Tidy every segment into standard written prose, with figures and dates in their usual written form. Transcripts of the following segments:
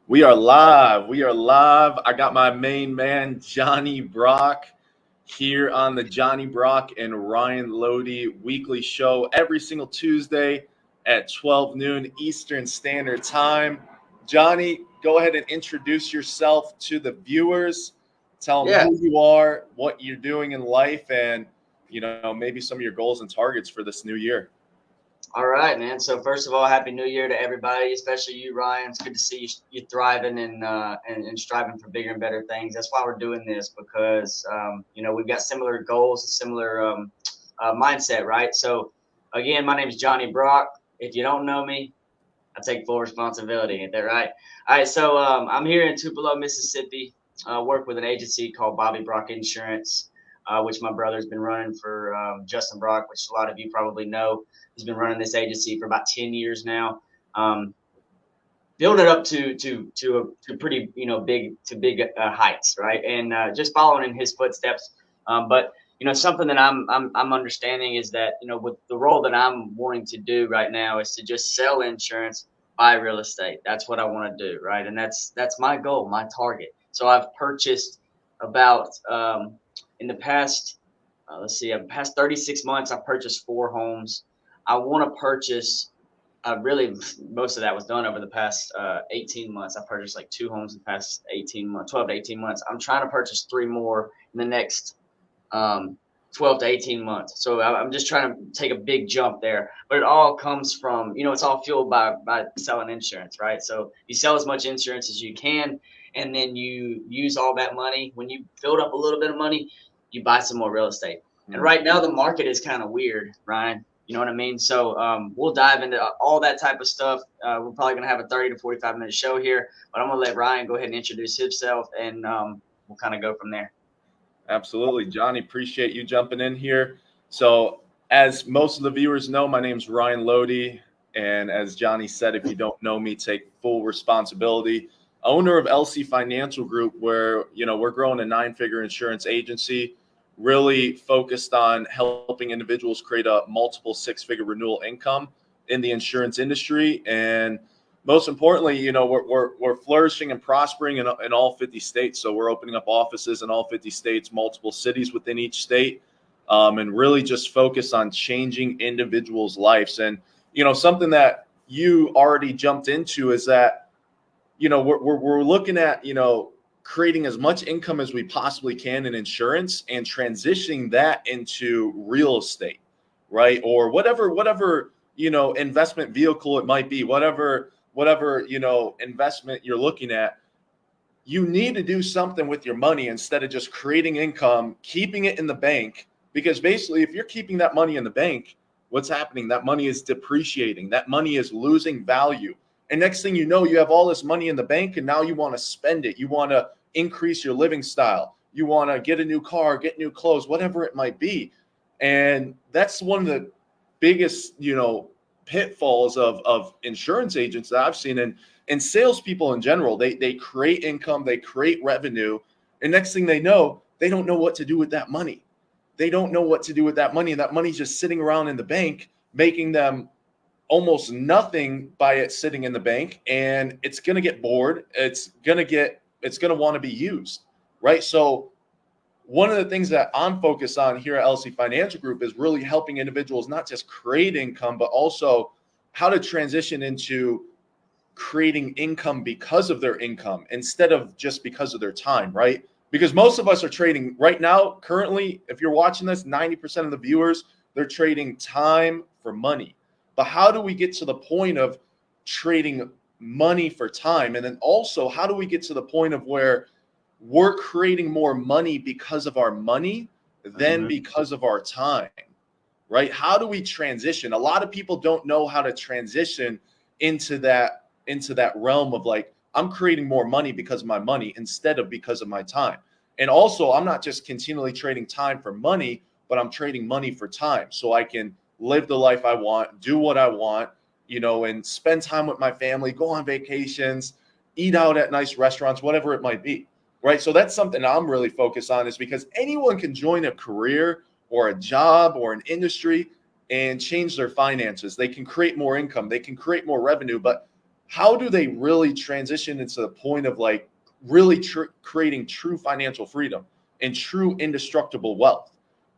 We are live. We are live. I got my main man, Johnny Brock, here on the Johnny Brock and Ryan Loede weekly show every single Tuesday at 12 noon Eastern Standard Time. Johnny, go ahead and introduce yourself to the viewers. Tell them Yeah. who you are, what you're doing in life, and maybe some of your goals and targets for this new year. All right, man. So first of all, happy New Year to everybody, especially you, Ryan. It's good to see you thriving and striving for bigger and better things. That's why we're doing this because we've got similar goals, similar mindset, right? So again, my name is Johnny Brock. If you don't know me, I take full responsibility. Ain't that right? All right. So I'm here in Tupelo, Mississippi. Work with an agency called Bobby Brock Insurance, which my brother's been running for Justin Brock, which a lot of you probably know. He's been running this agency for about 10 years now. Build it up to pretty big heights, right? And just following in his footsteps. But something that I'm understanding is that with the role that I'm wanting to do right now is to just sell insurance, buy real estate. That's what I want to do, right? And that's my goal, my target. So I've purchased about in the past past 36 months I've purchased 4 homes. I want to purchase really, most of that was done over the past 18 months. I purchased like 2 homes in the past 18 months, 12 to 18 months. I'm trying to purchase 3 more in the next 12 to 18 months. So I'm just trying to take a big jump there. But it all comes from, it's all fueled by selling insurance, right? So you sell as much insurance as you can, and then you use all that money. When you build up a little bit of money, you buy some more real estate. And right now the market is kind of weird, Ryan. You know what I mean? So we'll dive into all that type of stuff. We're probably going to have a 30 to 45-minute show here, but I'm going to let Ryan go ahead and introduce himself, and we'll kind of go from there. Absolutely. Johnny, appreciate you jumping in here. So, as most of the viewers know, my name's Ryan Loede. And as Johnny said, if you don't know me, take full responsibility. Owner of LC Financial Group, where, we're growing a 9-figure insurance agency, really focused on helping individuals create a multiple 6-figure renewal income in the insurance industry. And most importantly, we're flourishing and prospering in all 50 states. So we're opening up offices in all 50 states, multiple cities within each state, and really just focus on changing individuals' lives. And, something that you already jumped into is that, we're looking at, creating as much income as we possibly can in insurance and transitioning that into real estate, right? Or whatever, investment vehicle it might be, whatever investment you're looking at. You need to do something with your money instead of just creating income, keeping it in the bank, because basically if you're keeping that money in the bank, what's happening? That money is depreciating, that money is losing value. And next thing you know, you have all this money in the bank and now you want to spend it. You want to increase your living style. You want to get a new car, get new clothes, whatever it might be. And that's one of the biggest, pitfalls of insurance agents that I've seen, and salespeople in general. They create income, they create revenue, and next thing they know, they don't know what to do with that money. They don't know what to do with that money, and that money's just sitting around in the bank, making them almost nothing by it sitting in the bank, and it's going to get bored. It's going to want to be used, right? So one of the things that I'm focused on here at LC Financial Group is really helping individuals not just create income, but also how to transition into creating income because of their income instead of just because of their time, right? Because most of us are trading right now, currently, if you're watching this, 90% of the viewers, they're trading time for money. But how do we get to the point of trading money for time? And then also, how do we get to the point of where we're creating more money because of our money than because of our time, right? How do we transition? A lot of people don't know how to transition into that realm of like, I'm creating more money because of my money instead of because of my time. And also, I'm not just continually trading time for money, but I'm trading money for time so I can live the life I want, do what I want, and spend time with my family, go on vacations, eat out at nice restaurants, whatever it might be. Right. So that's something I'm really focused on, is because anyone can join a career or a job or an industry and change their finances. They can create more income. They can create more revenue. But how do they really transition into the point of like really creating true financial freedom and true indestructible wealth,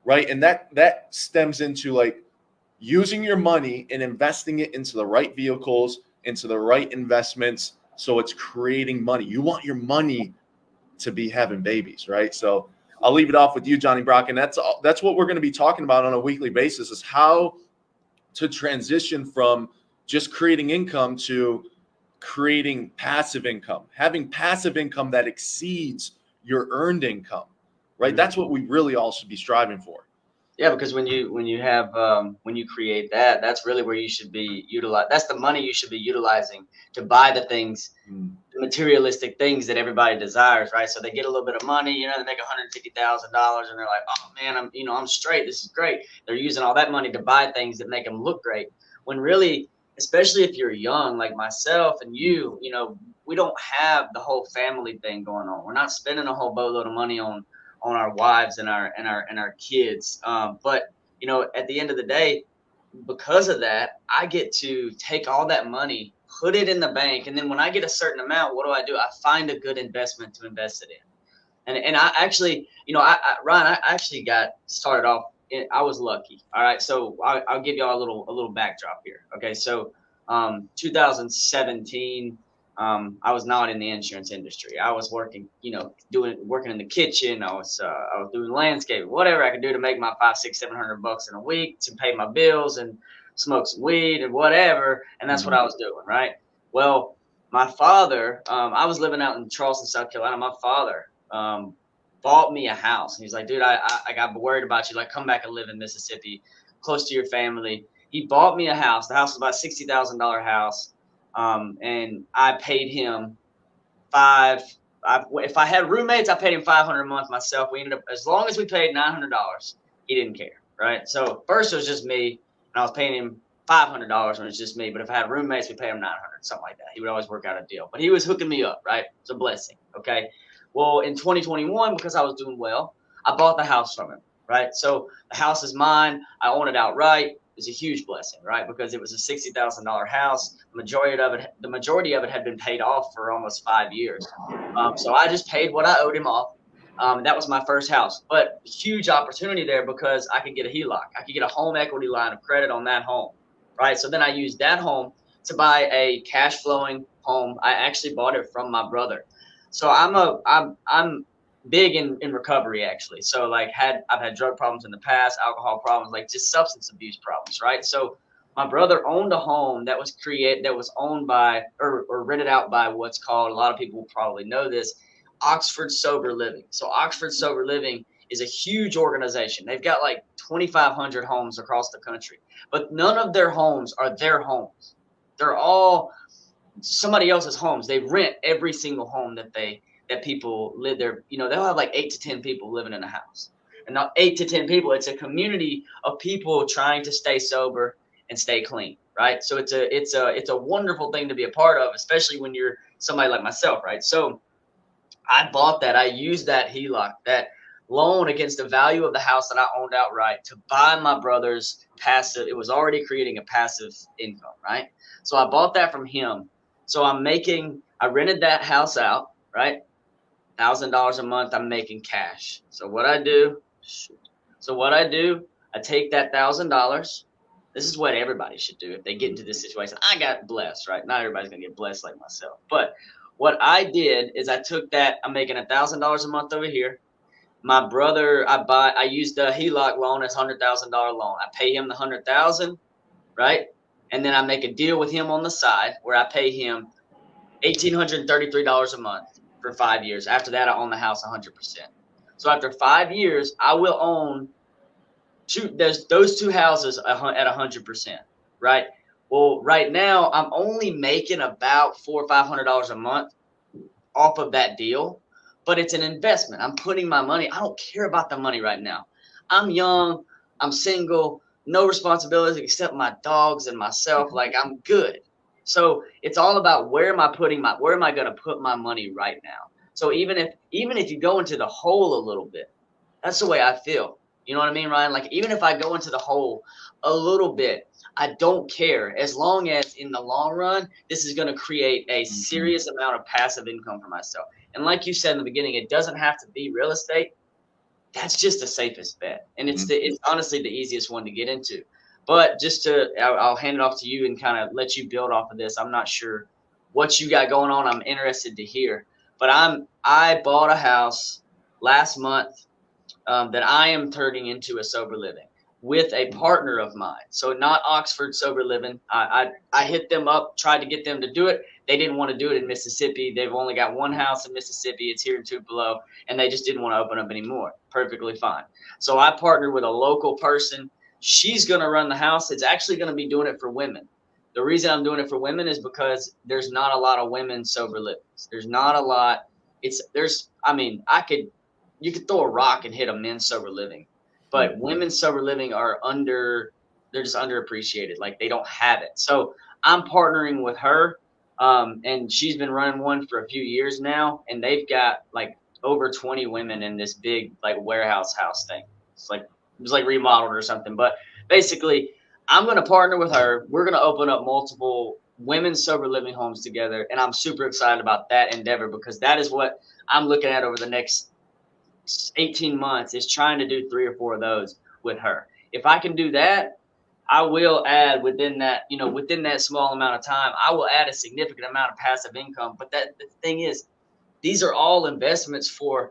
right? And that stems into like using your money and investing it into the right vehicles, into the right investments, so it's creating money. You want your money to be having babies, right? So I'll leave it off with you, Johnny Brock, and that's what we're going to be talking about on a weekly basis, is how to transition from just creating income to creating passive income, having passive income that exceeds your earned income, right? That's what we really all should be striving for. Yeah, because when you create that, that's really where you should be that's the money you should be utilizing to buy the things, the materialistic things that everybody desires, right? So they get a little bit of money, they make $150,000 and they're like, oh man, I'm straight. This is great. They're using all that money to buy things that make them look great. When really, especially if you're young, like myself and you, we don't have the whole family thing going on. We're not spending a whole boatload of money on our wives and our kids. But at the end of the day, because of that, I get to take all that money, put it in the bank, and then when I get a certain amount, what do? I find a good investment to invest it in. And I actually, Ryan, I actually got started off. I was lucky. All right, so I'll give y'all a little backdrop here. Okay, so 2017. I was not in the insurance industry. I was working, working in the kitchen. I was doing landscaping, whatever I could do to make my $500, $600, $700 in a week to pay my bills and smoke some weed and whatever. And that's what I was doing, right? Well, my father, I was living out in Charleston, South Carolina. My father bought me a house. And he's like, dude, I got worried about you. Like, come back and live in Mississippi, close to your family. He bought me a house. The house was about $60,000 house. And I paid him if I had roommates, I paid him $500 a month myself. We ended up, as long as we paid $900, he didn't care, right? So first it was just me, and I was paying him $500 when it was just me. But if I had roommates, we paid him $900, something like that. He would always work out a deal. But he was hooking me up, right? It's a blessing, okay? Well, in 2021, because I was doing well, I bought the house from him, right? So the house is mine. I own it outright. It's a huge blessing, right? Because it was a $60,000 house. The majority of it had been paid off for almost 5 years. So I just paid what I owed him off. That was my first house, but huge opportunity there because I could get a HELOC. I could get a home equity line of credit on that home, right? So then I used that home to buy a cash flowing home. I actually bought it from my brother. So I'm big in recovery, actually. So like I've had drug problems in the past, alcohol problems, like just substance abuse problems, right? So my brother owned a home that was owned by or rented out by what's called, a lot of people probably know this, Oxford Sober Living. So Oxford Sober Living is a huge organization. They've got like 2,500 homes across the country, but none of their homes are their homes. They're all somebody else's homes. They rent every single home that people live there. They'll have like 8 to 10 people living in a house, and not 8 to 10 people. It's a community of people trying to stay sober and stay clean, right? So it's a wonderful thing to be a part of, especially when you're somebody like myself, right? So I bought that. I used that HELOC, that loan against the value of the house that I owned outright, to buy my brother's passive. It was already creating a passive income, right? So I bought that from him. So I rented that house out, right? $1,000 a month I'm making cash. So what I do, I take that $1,000. This is what everybody should do if they get into this situation. I got blessed, right? Not everybody's gonna get blessed like myself. But what I did is I took that, I'm making $1,000 a month over here. My brother, I used the HELOC loan as $100,000 loan. I pay him the $100,000, right? And then I make a deal with him on the side where I pay him $1,833 a month for 5 years. After that, I own the house 100%. So after 5 years, I will own those two houses at 100%, right? Well, right now I'm only making about $400 or $500 a month off of that deal, but it's an investment. I'm putting my money. I don't care about the money right now. I'm young. I'm single. No responsibilities except my dogs and myself. Like, I'm good. So it's all about where am I going to put my money right now? So even if you go into the hole a little bit, that's the way I feel. You know what I mean, Ryan? Like, even if I go into the hole a little bit, I don't care, as long as in the long run, this is going to create a serious amount of passive income for myself. And like you said in the beginning, it doesn't have to be real estate. That's just the safest bet, and it's honestly the easiest one to get into. But I'll hand it off to you and kind of let you build off of this. I'm not sure what you got going on. I'm interested to hear. But I bought a house last month that I am turning into a sober living with a partner of mine. So not Oxford Sober Living. I hit them up, tried to get them to do it. They didn't want to do it in Mississippi. They've only got one house in Mississippi. It's here in Tupelo, and they just didn't want to open up anymore. Perfectly fine. So I partnered with a local person. She's going to run the house. It's actually going to be doing it for women. The reason I'm doing it for women is because there's not a lot of women sober livings. There's not a lot. You could throw a rock and hit a men's sober living, but women's sober living they're just underappreciated. Like, they don't have it. So I'm partnering with her. And she's been running one for a few years now, and they've got like over 20 women in this big like warehouse house thing. It was like remodeled or something. But basically, I'm going to partner with her. We're going to open up multiple women's sober living homes together, and I'm super excited about that endeavor, because that is what I'm looking at over the next 18 months, is trying to do 3 or 4 of those with her. If I can do that, I will add within that small amount of time, I will add a significant amount of passive income. But the thing is, these are all investments for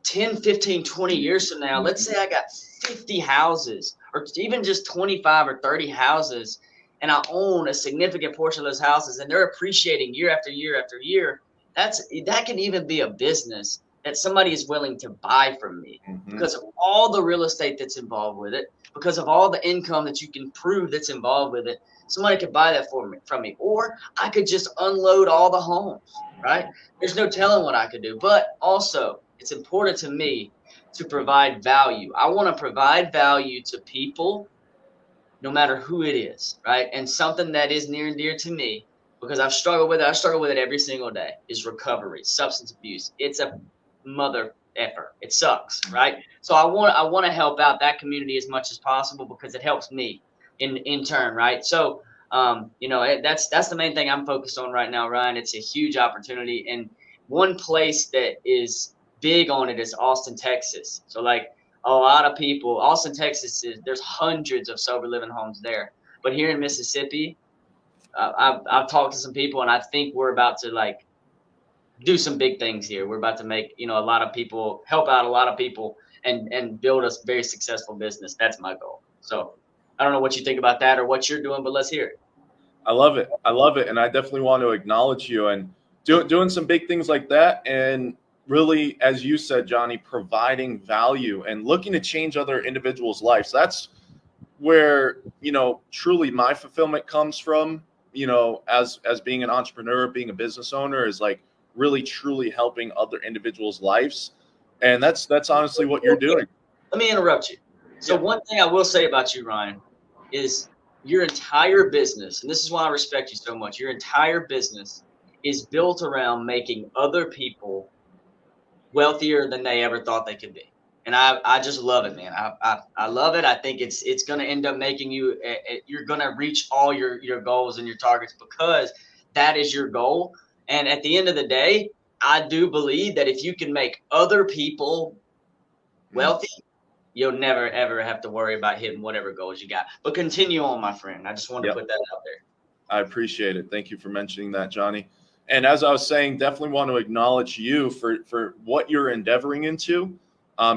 10, 15, 20 years from now. Let's say I got 50 houses, or even just 25 or 30 houses, and I own a significant portion of those houses, and they're appreciating year after year after year. That can even be a business that somebody is willing to buy from me, because of all the real estate that's involved with it, because of all the income that you can prove that's involved with it. Somebody could buy that from me, or I could just unload all the homes, right? There's no telling what I could do. But also, it's important to me to provide value. I want to provide value to people, no matter who it is, right? And something that is near and dear to me, because I've struggled with it. I struggle with it every single day, is recovery, substance abuse. It's a mother effer. It sucks, right? So I want to help out that community as much as possible, because it helps me in turn, right? So that's the main thing I'm focused on right now, Ryan. It's a huge opportunity, and one place that is big on it is Austin, Texas. So like a lot of people, Austin, Texas, there's hundreds of sober living homes there. But here in Mississippi, I've talked to some people, and I think we're about to like do some big things here. We're about to make, a lot of people, help out a lot of people, and build a very successful business. That's my goal. So I don't know what you think about that or what you're doing, but let's hear it. I love it. I love it. And I definitely want to acknowledge you and doing some big things like that. And really, as you said, Johnny, providing value and looking to change other individuals' lives. That's where, truly my fulfillment comes from, as being an entrepreneur, being a business owner, is like really truly helping other individuals' lives. And that's honestly what you're doing. Let me interrupt you. So one thing I will say about you, Ryan, is your entire business, and this is why I respect you so much, your entire business is built around making other people wealthier than they ever thought they could be. And I just love it, man. I love it. I think it's going to end up making you're going to reach all your goals and your targets, because that is your goal. And at the end of the day, I do believe that if you can make other people wealthy, you'll never, ever have to worry about hitting whatever goals you got. But continue on, my friend. I just wanted to put that out there. I appreciate it. Thank you for mentioning that, Johnny. And as I was saying, definitely want to acknowledge you for what you're endeavoring into,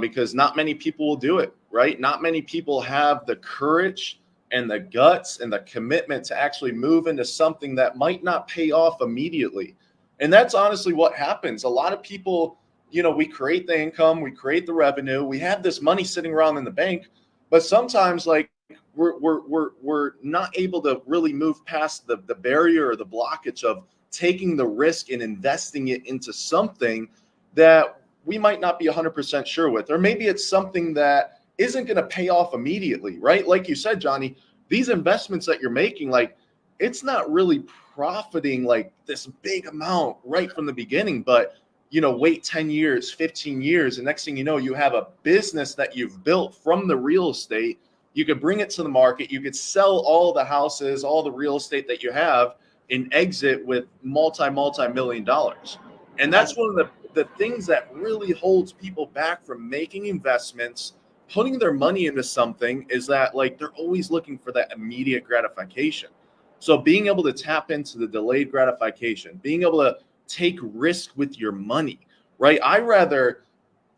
because not many people will do it, right? Not many people have the courage and the guts and the commitment to actually move into something that might not pay off immediately. And that's honestly what happens. A lot of people, we create the income, we create the revenue, we have this money sitting around in the bank, but sometimes like we're not able to really move past the barrier or the blockage of taking the risk and investing it into something that we might not be 100% sure with, or maybe it's something that isn't going to pay off immediately, right? Like you said, Johnny, these investments that you're making, like it's not really profiting like this big amount right from the beginning, but wait 10 years, 15 years. And next thing you know, you have a business that you've built from the real estate. You could bring it to the market. You could sell all the houses, all the real estate that you have, and exit with multi-million dollars. And that's one of the things that really holds people back from making investments, putting their money into something, is that like they're always looking for that immediate gratification. So being able to tap into the delayed gratification, being able to take risk with your money, right? I rather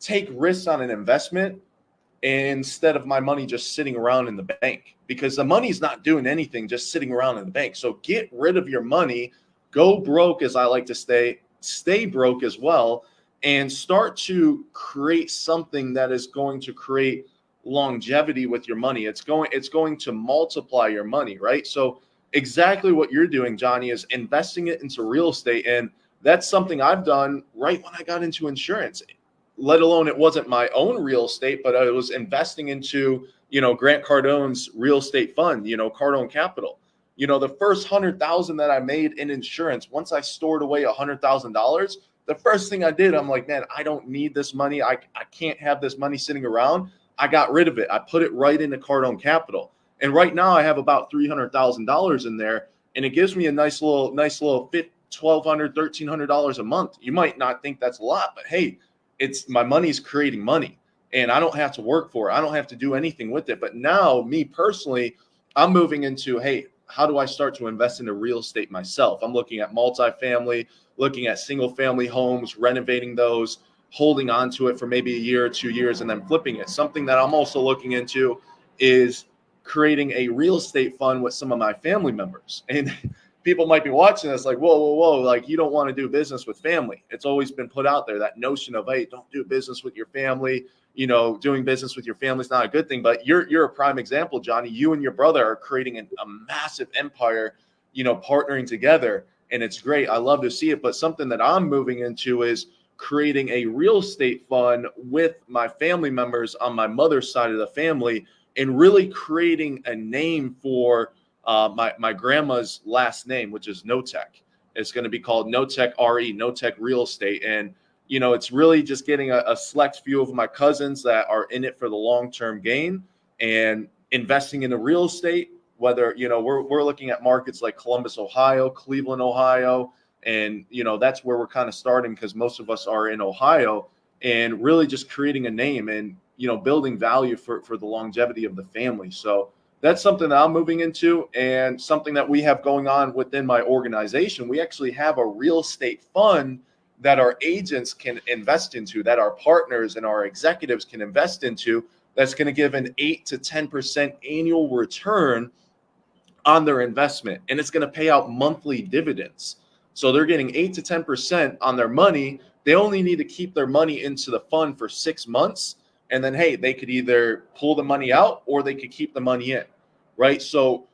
take risks on an investment instead of my money just sitting around in the bank, because the money's not doing anything just sitting around in the bank. So get rid of your money, go broke, as I like to stay broke as well, and start to create something that is going to create longevity with your money. It's going to multiply your money, right? So exactly what you're doing, Johnny, is investing it into real estate. And that's something I've done right when I got into insurance, let alone it wasn't my own real estate, but I was investing into, Grant Cardone's real estate fund, Cardone Capital. The first 100,000 that I made in insurance, once I stored away $100,000, the first thing I did, I'm like, man, I don't need this money. I can't have this money sitting around. I got rid of it. I put it right into Cardone Capital. And right now I have about $300,000 in there, and it gives me a nice little $1,200, $1,300 a month. You might not think that's a lot, but hey, it's my money's creating money, and I don't have to work for it. I don't have to do anything with it. But now, me personally, I'm moving into, hey, how do I start to invest into real estate myself? I'm looking at multifamily, looking at single family homes, renovating those, holding on to it for maybe a year or 2 years, and then flipping it. Something that I'm also looking into is creating a real estate fund with some of my family members. And people might be watching this like, whoa, like, you don't want to do business with family. It's always been put out there, that notion of, hey, don't do business with your family. Doing business with your family is not a good thing. But you're a prime example, Johnny. You and your brother are creating a massive empire, partnering together, and it's great. I love to see it. But something that I'm moving into is creating a real estate fund with my family members on my mother's side of the family, and really creating a name for my grandma's last name, which is Notek. It's going to be called Notek RE, Notek Real Estate. And, it's really just getting a select few of my cousins that are in it for the long-term gain and investing in the real estate, whether, we're looking at markets like Columbus, Ohio, Cleveland, Ohio. And, that's where we're kind of starting, because most of us are in Ohio, and really just creating a name and, building value for the longevity of the family. So that's something that I'm moving into, and something that we have going on within my organization. We actually have a real estate fund that our agents can invest into, that our partners and our executives can invest into, that's going to give an 8 to 10% annual return on their investment. And it's going to pay out monthly dividends. So they're getting 8 to 10% on their money. They only need to keep their money into the fund for 6 months. And then, hey, they could either pull the money out or they could keep the money in, right? So,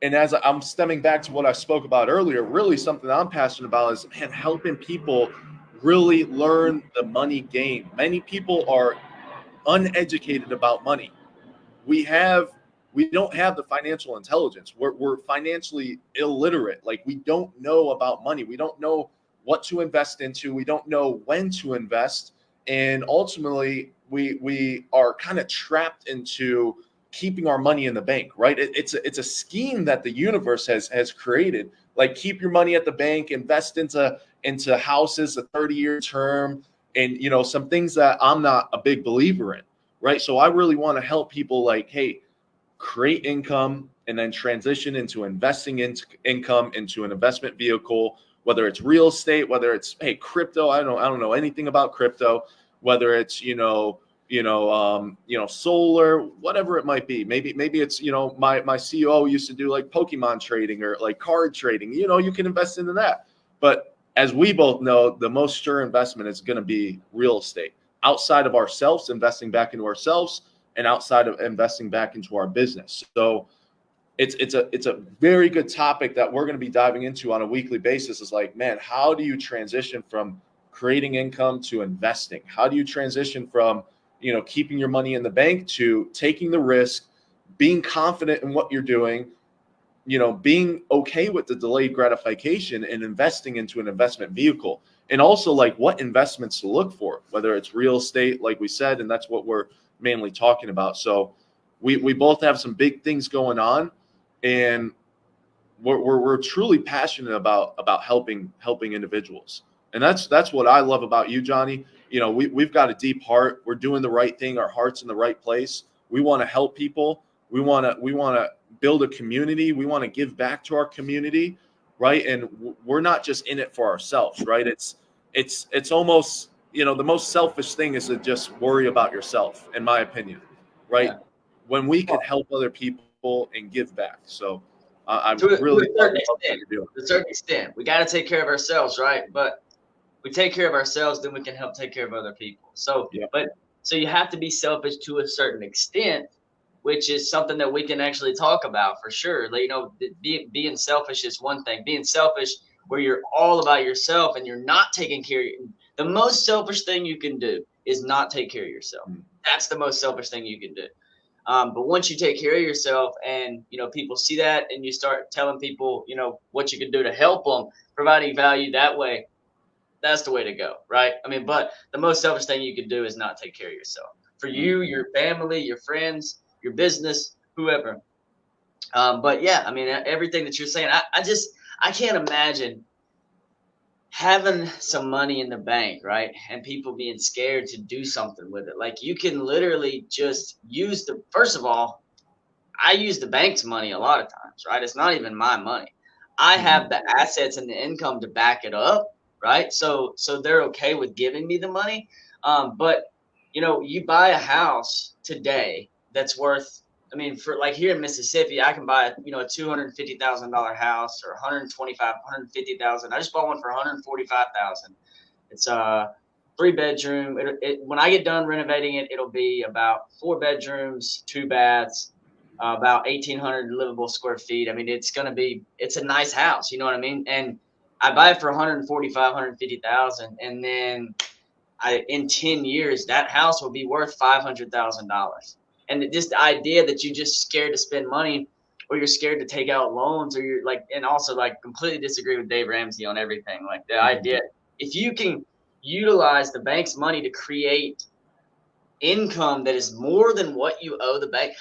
and as I'm stemming back to what I spoke about earlier, really something that I'm passionate about is, man, helping people really learn the money game. Many people are uneducated about money. We don't have the financial intelligence. We're financially illiterate. Like, we don't know about money. We don't know what to invest into. We don't know when to invest. And ultimately, we are kind of trapped into keeping our money in the bank, right? It's a scheme that the universe has created. Like, keep your money at the bank, invest into houses, a 30-year term, and some things that I'm not a big believer in, right? So I really want to help people, like, hey, create income and then transition into investing into income into an investment vehicle, whether it's real estate, whether it's, hey, crypto. I don't know anything about crypto, whether it's solar, whatever it might be. Maybe it's, my CEO used to do like Pokemon trading or like card trading. You can invest into that. But as we both know, the most sure investment is going to be real estate, outside of ourselves, investing back into ourselves, and outside of investing back into our business. So it's a very good topic that we're going to be diving into on a weekly basis. Is like, man, how do you transition from creating income to investing? How do you transition from, keeping your money in the bank to taking the risk, being confident in what you're doing, being okay with the delayed gratification and investing into an investment vehicle, and also like what investments to look for, whether it's real estate, like we said, and that's what we're mainly talking about. So we both have some big things going on, and we're truly passionate about helping individuals. And that's what I love about you, Johnny. We've got a deep heart. We're doing the right thing. Our heart's in the right place. We want to help people. We want to build a community. We want to give back to our community, right? And we're not just in it for ourselves, right? It's almost, the most selfish thing is to just worry about yourself, in my opinion, right? Yeah. When we could help other people and give back. So I'm To really a love certain what extent, you're doing. to a certain extent, we got to take care of ourselves, right? But we take care of ourselves, then we can help take care of other people. So, Yeah. so you have to be selfish to a certain extent, which is something that we can actually talk about for sure. Like, being selfish is one thing. Being selfish where you're all about yourself and you're not taking care of you. The most selfish thing you can do is not take care of yourself. That's the most selfish thing you can do. But once you take care of yourself and, people see that and you start telling people, what you can do to help them, providing value that way, that's the way to go, right? I mean, but the most selfish thing you can do is not take care of yourself. For you, your family, your friends, your business, whoever. But yeah, I mean, everything that you're saying, I can't imagine having some money in the bank, right? And people being scared to do something with it. Like, you can literally just use first of all, I use the bank's money a lot of times, right? It's not even my money. I have the assets and the income to back it up, right? So they're okay with giving me the money. But you buy a house today that's worth, I mean, for like here in Mississippi, I can buy a $250,000 house, or 150,000. I just bought one for 145,000. It's a 3-bedroom. When I get done renovating it, it'll be about 4 bedrooms, 2 baths, about 1,800 livable square feet. I mean, it's a nice house. You know what I mean? And I buy it for 145, 150,000, and then in 10 years, that house will be worth $500,000. And just the idea that you're just scared to spend money, or you're scared to take out loans, or you're like, and also like completely disagree with Dave Ramsey on everything. Like, the idea, if you can utilize the bank's money to create income that is more than what you owe the bank.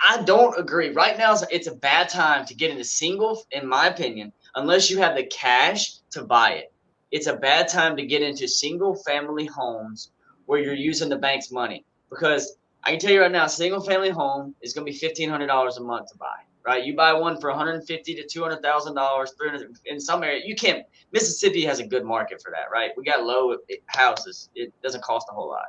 I don't agree. Right now, it's a bad time to get into single, in my opinion, unless you have the cash to buy it. It's a bad time to get into single family homes where you're using the bank's money, because I can tell you right now, a single family home is going to be $1,500 a month to buy. Right? You buy one for $150,000 to $200,000, $300,000 in some area. You can't. Mississippi has a good market for that, right? We got low houses. It doesn't cost a whole lot.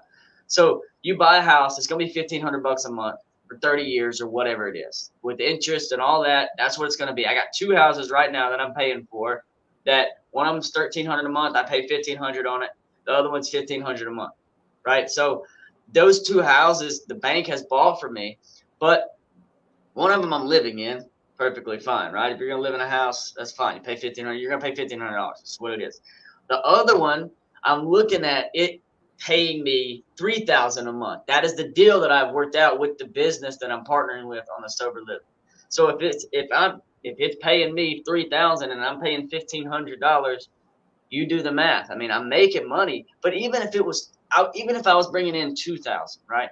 So you buy a house, it's going to be $1,500 a month for 30 years or whatever it is, with interest and all that. That's what it's going to be. I got 2 houses right now that I'm paying for. That one of them's $1,300 a month. I pay $1,500 on it. The other one's $1,500 a month, right? So those 2 houses the bank has bought for me, but one of them I'm living in perfectly fine, right? If you're going to live in a house, that's fine. You pay $1,500. You're going to pay $1,500. That's what it is. The other one, I'm looking at it paying me $3,000 a month. That is the deal that I've worked out with the business that I'm partnering with on the sober living. So if it's paying me $3,000 and I'm paying $1,500, you do the math. I mean, I'm making money, but even if I was bringing in $2,000, right?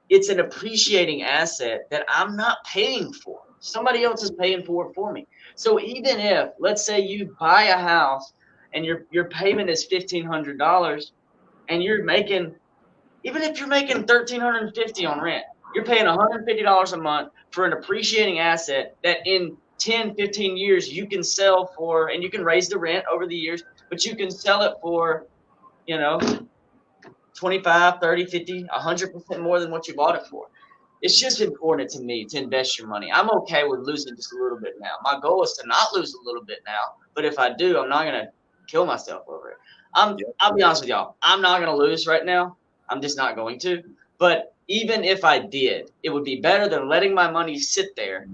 It's an appreciating asset that I'm not paying for. Somebody else is paying for it for me. So even if, let's say, you buy a house and your payment is $1,500, and you're making, even if you're making $1,350 on rent, you're paying $150 a month for an appreciating asset that in 10, 15 years you can sell for, and you can raise the rent over the years, but you can sell it for, 25, 30, 50, 100% more than what you bought it for. It's just important to me to invest your money. I'm okay with losing just a little bit now. My goal is to not lose a little bit now, but if I do, I'm not going to kill myself over it. I'll be honest with y'all. I'm not going to lose right now. I'm just not going to. But even if I did, it would be better than letting my money sit there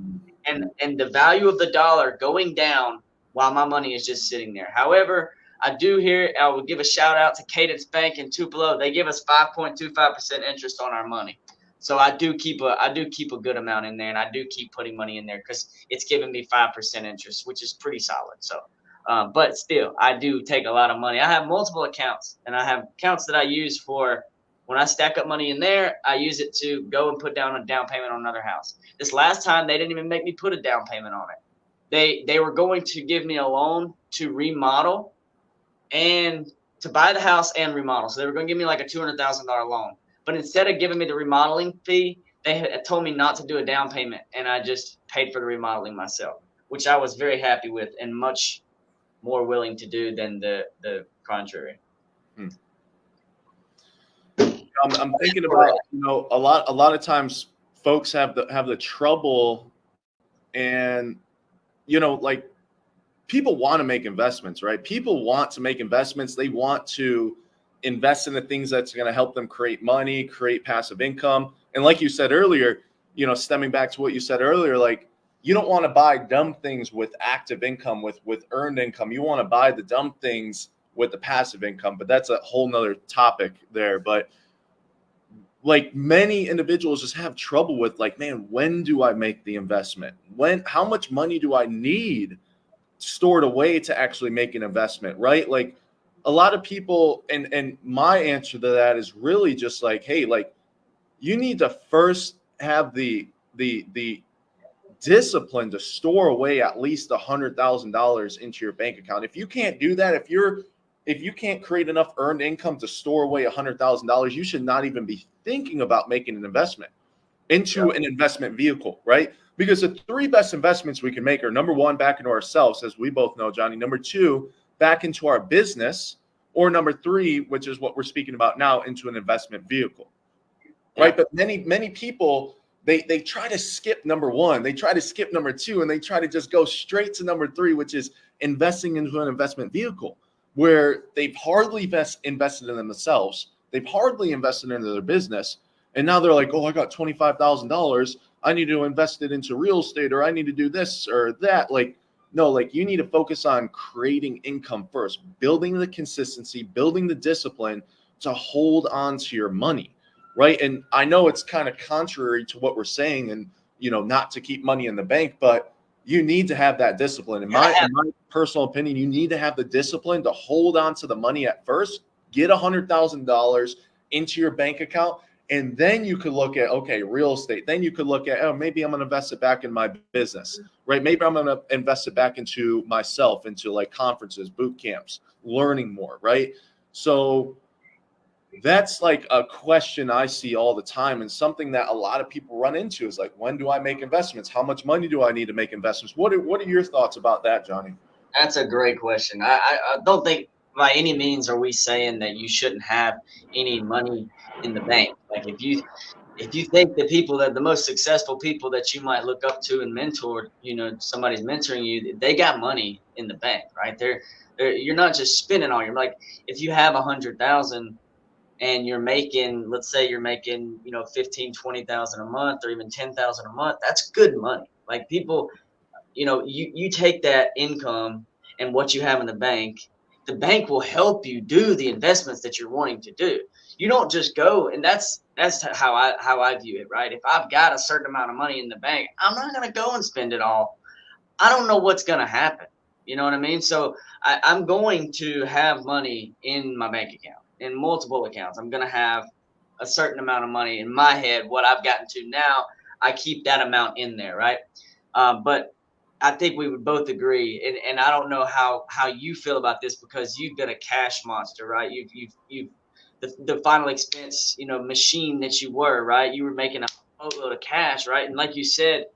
and the value of the dollar going down while my money is just sitting there. However, I will give a shout out to Cadence Bank in Tupelo. They give us 5.25% interest on our money. So I do keep a good amount in there, and I do keep putting money in there because it's giving me 5% interest, which is pretty solid. So, but still, I do take a lot of money. I have multiple accounts, and I have accounts that I use for when I stack up money in there. I use it to go and put down a down payment on another house. This last time, they didn't even make me put a down payment on it. They were going to give me a loan to remodel and to buy the house and remodel. So they were going to give me like a $200,000 loan. But instead of giving me the remodeling fee, they had told me not to do a down payment, and I just paid for the remodeling myself, which I was very happy with and much more willing to do than the contrary. I'm thinking about, a lot of times folks have the trouble, and like, people want to make investments, right? People want to make investments. They want to invest in the things that's going to help them create money, create passive income. And like you said earlier, stemming back to what you said earlier, like, you don't want to buy dumb things with active income, with earned income. You want to buy the dumb things with the passive income, but that's a whole nother topic there. But like, many individuals just have trouble with, like, man, when do I make the investment? How much money do I need stored away to actually make an investment, right? Like, a lot of people, and my answer to that is really just like, hey, like, you need to first have the discipline to store away at least $100,000 into your bank account. If you can't do that, if you can't create enough earned income to store away $100,000, you should not even be thinking about making an investment into an investment vehicle, right? Because the three best investments we can make are, number one, back into ourselves, as we both know, Johnny. Number two, back into our business. Or number three, which is what we're speaking about now, into an investment vehicle, right? But many people, they try to skip number one, they try to skip number two, and they try to just go straight to number three, which is investing into an investment vehicle, where they've hardly invested in themselves. They've hardly invested into their business. And now they're like, oh, I got $25,000. I need to invest it into real estate, or I need to do this or that. Like, no, like, you need to focus on creating income first, building the consistency, building the discipline to hold on to your money, right? And I know it's kind of contrary to what we're saying, and, not to keep money in the bank, but you need to have that discipline. In my personal opinion, you need to have the discipline to hold on to the money at first, get $100,000 into your bank account. And then you could look at, okay, real estate. Then you could look at, oh, maybe I'm going to invest it back in my business, right? Maybe I'm going to invest it back into myself, into like conferences, boot camps, learning more, right? So that's like a question I see all the time, and something that a lot of people run into is like, when do I make investments? How much money do I need to make investments? What are your thoughts about that, Johnny? That's a great question. I don't think by any means are we saying that you shouldn't have any money in the bank. Like, if you think the most successful people that you might look up to and mentor, somebody's mentoring you, they got money in the bank, right? You're not just spending all your, like, if you have 100,000 and you're making, let's say you're making, 15, 20,000 a month, or even 10,000 a month, that's good money. Like, people, you take that income and what you have in the bank will help you do the investments that you're wanting to do. You don't just go, and that's how I view it, right? If I've got a certain amount of money in the bank, I'm not going to go and spend it all. I don't know what's going to happen. You know what I mean? So I'm going to have money in my bank account, in multiple accounts. I'm going to have a certain amount of money in my head. What I've gotten to now, I keep that amount in there, right? But I think we would both agree, and I don't know how you feel about this, because you've been a cash monster, right? You've the final expense, machine that you were, right? You were making a boatload of cash, right? And like you said,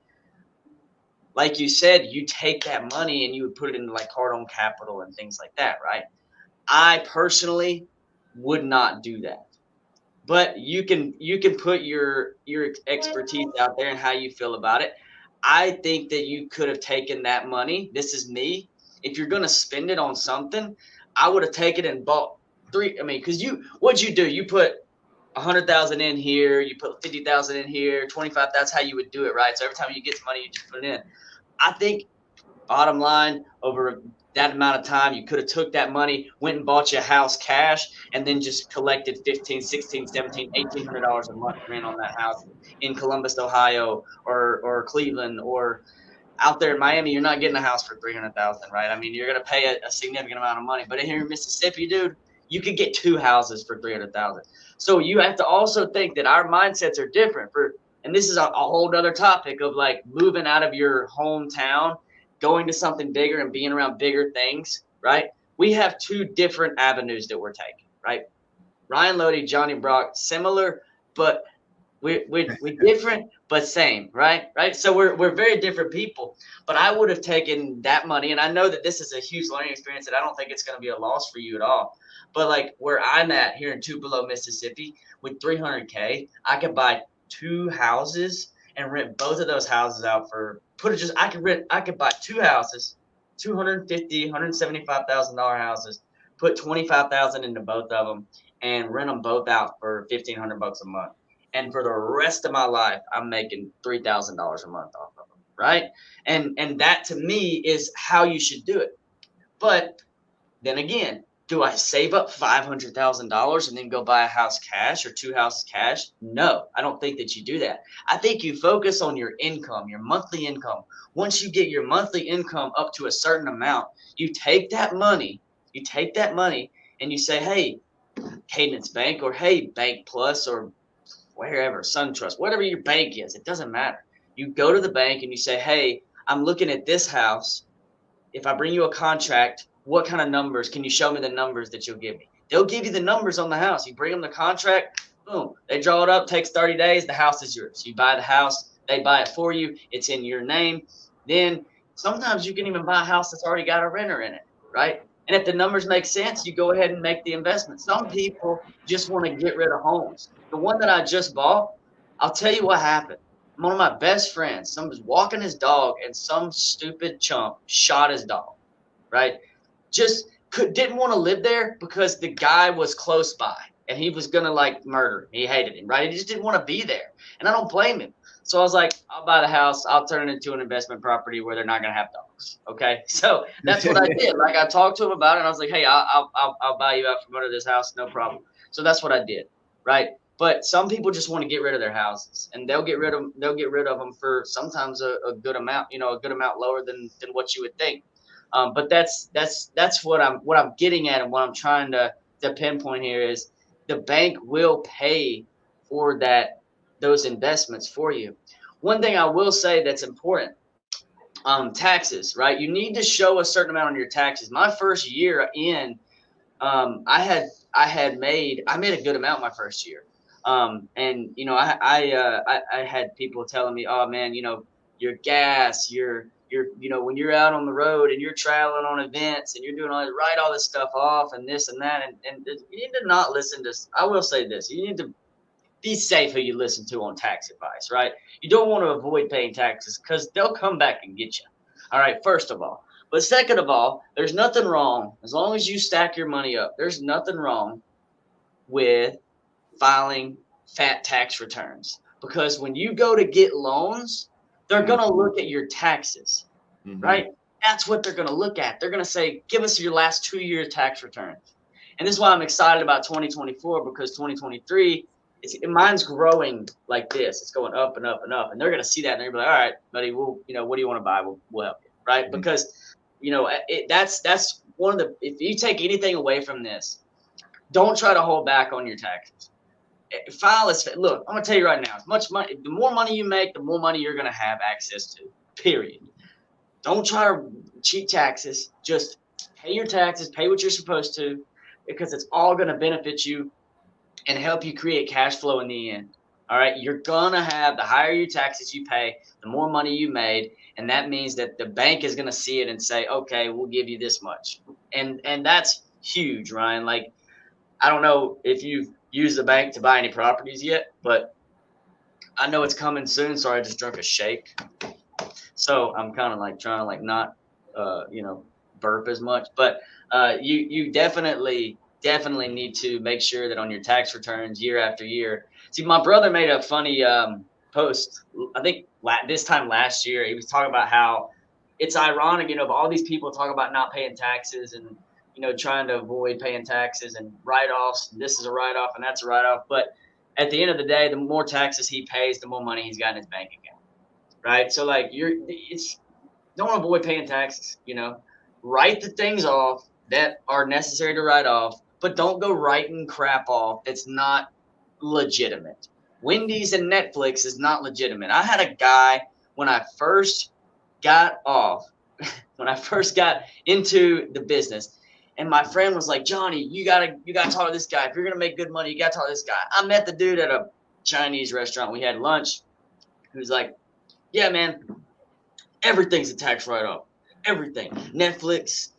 you take that money and you would put it into like hard-earned capital and things like that, right? I personally would not do that. But you can put your expertise out there and how you feel about it. I think that you could have taken that money. This is me. If you're going to spend it on something, I would have taken it and bought three. I mean, because what'd you do? You put 100,000 in here, you put 50,000 in here, 25. That's how you would do it, right? So every time you get some money, you just put it in. I think, bottom line, over that amount of time. You could have took that money, went and bought you a house cash, and then just collected $1,500, $1,600, $1,700, $1,800 a month rent on that house in Columbus, Ohio, or Cleveland, or out there in Miami. You're not getting a house for $300,000, right? I mean, you're going to pay a significant amount of money. But here in Mississippi, dude, you could get 2 houses for $300,000. So you have to also think that our mindsets are different. And this is a whole other topic of like moving out of your hometown, going to something bigger and being around bigger things, right? We have 2 different avenues that we're taking, right? Ryan Loede, Johnny Brock, similar, but we're different, but same, right? Right. So we're very different people. But I would have taken that money, and I know that this is a huge learning experience, and I don't think it's going to be a loss for you at all. But like where I'm at here in Tupelo, Mississippi, with $300K, I could buy 2 houses and rent both of those houses out for I could buy 2 houses, $250,000, $175,000 houses, put $25,000 into both of them, and rent them both out for $1,500 a month. And for the rest of my life, I'm making $3,000 a month off of them, right? And that to me is how you should do it. But then again, do I save up $500,000 and then go buy a house cash or 2 houses cash? No, I don't think that you do that. I think you focus on your income, your monthly income. Once you get your monthly income up to a certain amount, you take that money and you say, hey, Cadence Bank, or hey, Bank Plus, or wherever, SunTrust, whatever your bank is, it doesn't matter. You go to the bank and you say, hey, I'm looking at this house. If I bring you a contract, what kind of numbers? Can you show me the numbers that you'll give me? They'll give you the numbers on the house. You bring them the contract, boom, they draw it up, takes 30 days, the house is yours. You buy the house, they buy it for you, it's in your name. Then sometimes you can even buy a house that's already got a renter in it, right? And if the numbers make sense, you go ahead and make the investment. Some people just want to get rid of homes. The one that I just bought, I'll tell you what happened. One of my best friends, someone was walking his dog and some stupid chump shot his dog, right? Just didn't want to live there because the guy was close by and he was going to like murder him. He hated him, right? He just didn't want to be there. And I don't blame him. So I was like, I'll buy the house. I'll turn it into an investment property where they're not going to have dogs. Okay. So that's what I did. Like I talked to him about it and I was like, hey, I'll buy you out from under this house. No problem. So that's what I did. Right. But some people just want to get rid of their houses, and they'll get rid of them for sometimes a good amount, a good amount lower than what you would think. But that's what I'm getting at, and what I'm trying to pinpoint here is the bank will pay for those investments for you. One thing I will say that's important, taxes, right? You need to show a certain amount on your taxes. My first year in, I made a good amount my first year. And I had people telling me, oh man, your gas, when you're out on the road and you're traveling on events and you're doing write all this stuff off and this and that. And you need to not listen to, I will say this, you need to be safe who you listen to on tax advice, right? You don't want to avoid paying taxes because they'll come back and get you. All right. First of all, but second of all, there's nothing wrong as long as you stack your money up. There's nothing wrong with filing fat tax returns, because when you go to get loans, they're going to look at your taxes, right? That's what they're going to look at. They're going to say, give us your last 2 years tax returns. And this is why I'm excited about 2024, because 2023, mine's growing like this. It's going up and up and up. And they're going to see that and they're going to be like, all right, buddy, what do you want to buy? We'll help you, right? Because, that's one of the, if you take anything away from this, don't try to hold back on your taxes. Look, I'm gonna tell you right now, the more money you make, the more money you're gonna have access to, period. Don't try to cheat taxes. Just pay your taxes, pay what you're supposed to, because it's all gonna benefit you and help you create cash flow in the end. All right, you're gonna have, the higher your taxes you pay, the more money you made, and that means that the bank is gonna see it and say, okay, we'll give you this much. And that's huge, Ryan. Like, I don't know if you've used the bank to buy any properties yet, but I know it's coming soon. Sorry, I just drank a shake. So I'm kind of like trying to like not, burp as much, but you definitely need to make sure that on your tax returns year after year. See, my brother made a funny post, I think this time last year. He was talking about how it's ironic, of all these people talk about not paying taxes and, trying to avoid paying taxes and write-offs. This is a write-off and that's a write-off. But at the end of the day, the more taxes he pays, the more money he's got in his bank account, right? So like don't avoid paying taxes, write the things off that are necessary to write off, but don't go writing crap off that's not legitimate. Wendy's and Netflix is not legitimate. I had a guy when I first got into the business, and my friend was like, Johnny, you gotta talk to this guy. If you're gonna make good money, you gotta talk to this guy. I met the dude at a Chinese restaurant. We had lunch. He was like, yeah, man, everything's a tax write-off. Everything. Netflix,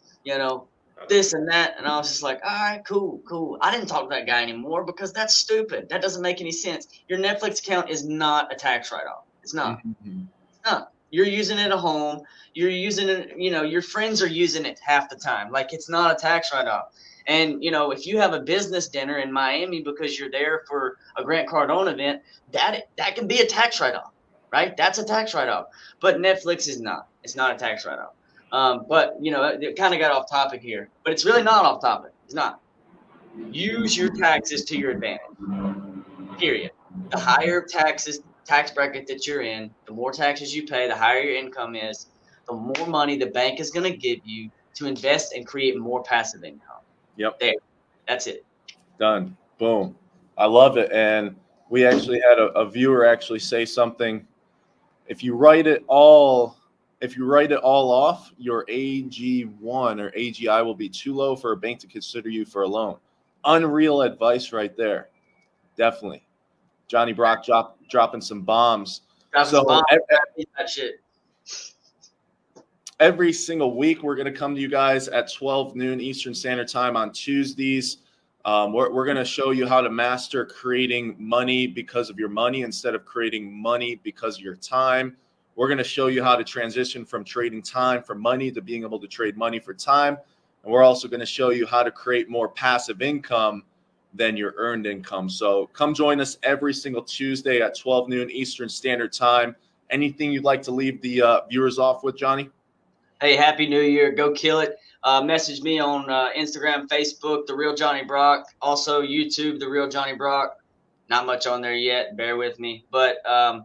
this and that. And I was just like, all right, cool. I didn't talk to that guy anymore because that's stupid. That doesn't make any sense. Your Netflix account is not a tax write-off. It's not. Mm-hmm. It's not. You're using it at home. You're using it, your friends are using it half the time. Like, it's not a tax write-off. And, if you have a business dinner in Miami because you're there for a Grant Cardone event, that can be a tax write-off, right? That's a tax write-off. But Netflix is not. It's not a tax write-off. But, it kind of got off topic here. But it's really not off topic. It's not. Use your taxes to your advantage, period. The higher tax bracket that you're in, the more taxes you pay, the higher your income is, the more money the bank is going to give you to invest and create more passive income. Yep. There. That's it. Done. Boom. I love it. And we actually had a viewer actually say something. If you write it all off, your AG1 or AGI will be too low for a bank to consider you for a loan. Unreal advice right there. Definitely. Johnny Brock dropping some bombs. That shit. Every single week, we're going to come to you guys at 12 noon Eastern Standard Time on Tuesdays. We're going to show you how to master creating money because of your money instead of creating money because of your time. We're going to show you how to transition from trading time for money to being able to trade money for time. And we're also going to show you how to create more passive income than your earned income. So come join us every single Tuesday at 12 noon Eastern Standard Time. Anything you'd like to leave the viewers off with, Johnny? Hey, Happy New Year. Go kill it. Message me on Instagram, Facebook, The Real Johnny Brock. Also, YouTube, The Real Johnny Brock. Not much on there yet. Bear with me. But a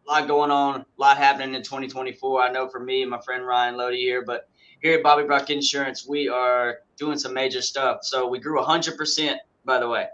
lot going on, a lot happening in 2024. I know for me and my friend Ryan Loede here. But here at Bobby Brock Insurance, we are doing some major stuff. So we grew 100%, by the way.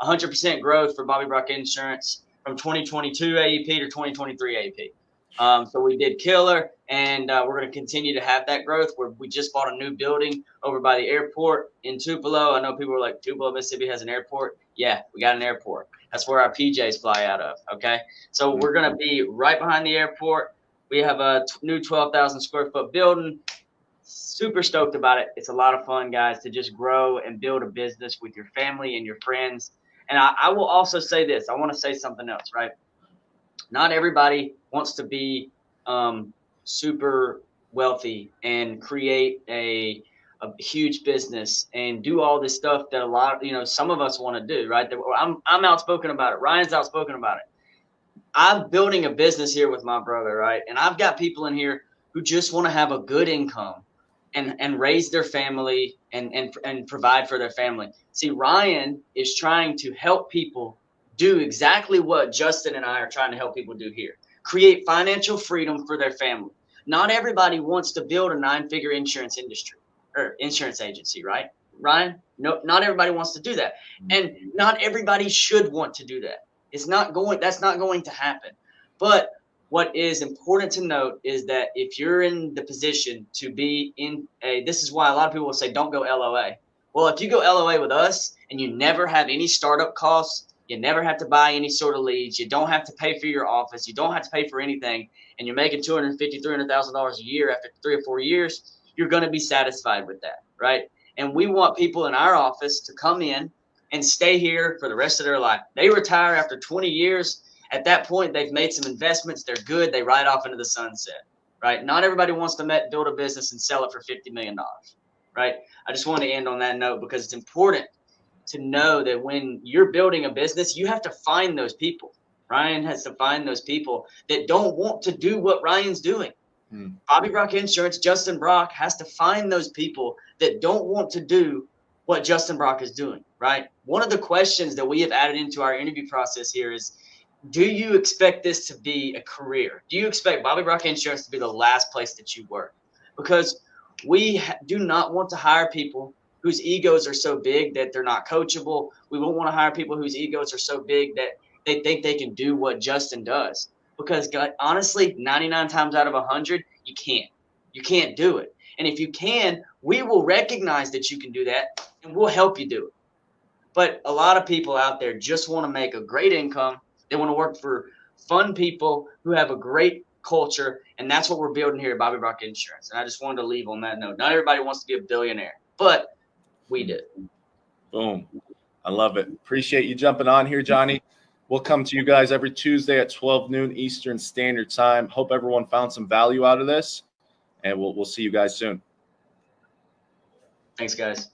100% growth for Bobby Brock Insurance from 2022 AEP to 2023 AEP. So we did killer, and we're going to continue to have that growth. We just bought a new building over by the airport in Tupelo. I know people are like, Tupelo, Mississippi has an airport. Yeah, we got an airport. That's where our PJs fly out of, okay? So we're going to be right behind the airport. We have a new 12,000 square foot building. Super stoked about it. It's a lot of fun, guys, to just grow and build a business with your family and your friends. And I will also say this. I want to say something else, right? Not everybody wants to be super wealthy and create a huge business and do all this stuff that a lot, some of us want to do, right? I'm outspoken about it. Ryan's outspoken about it. I'm building a business here with my brother, right? And I've got people in here who just want to have a good income and raise their family and provide for their family. See, Ryan is trying to help people do exactly what Justin and I are trying to help people do here. Create financial freedom for their family. Not everybody wants to build a 9-figure insurance industry or insurance agency, right? Ryan? No, not everybody wants to do that. And not everybody should want to do that. That's not going to happen. But what is important to note is that if you're in the position to be this is why a lot of people will say, don't go LOA. Well, if you go LOA with us and you never have any startup costs, you never have to buy any sort of leads. You don't have to pay for your office. You don't have to pay for anything. And you're making $250,000, $300,000 a year after 3 or 4 years. You're going to be satisfied with that, right? And we want people in our office to come in and stay here for the rest of their life. They retire after 20 years. At that point, they've made some investments. They're good. They ride off into the sunset, right? Not everybody wants to build a business and sell it for $50 million, right? I just want to end on that note because it's important to know that when you're building a business, you have to find those people. Ryan has to find those people that don't want to do what Ryan's doing. Bobby Brock Insurance, Justin Brock has to find those people that don't want to do what Justin Brock is doing, right? One of the questions that we have added into our interview process here is, do you expect this to be a career? Do you expect Bobby Brock Insurance to be the last place that you work? Because we do not want to hire people whose egos are so big that they're not coachable. We won't want to hire people whose egos are so big that they think they can do what Justin does. Because honestly, 99 times out of 100, you can't. You can't do it. And if you can, we will recognize that you can do that, and we'll help you do it. But a lot of people out there just want to make a great income. They want to work for fun people who have a great culture, and that's what we're building here at Bobby Brock Insurance. And I just wanted to leave on that note. Not everybody wants to be a billionaire, but we did. Boom. I love it. Appreciate you jumping on here, Johnny. We'll come to you guys every Tuesday at 12 noon Eastern Standard Time. Hope everyone found some value out of this, and we'll see you guys soon. Thanks, guys.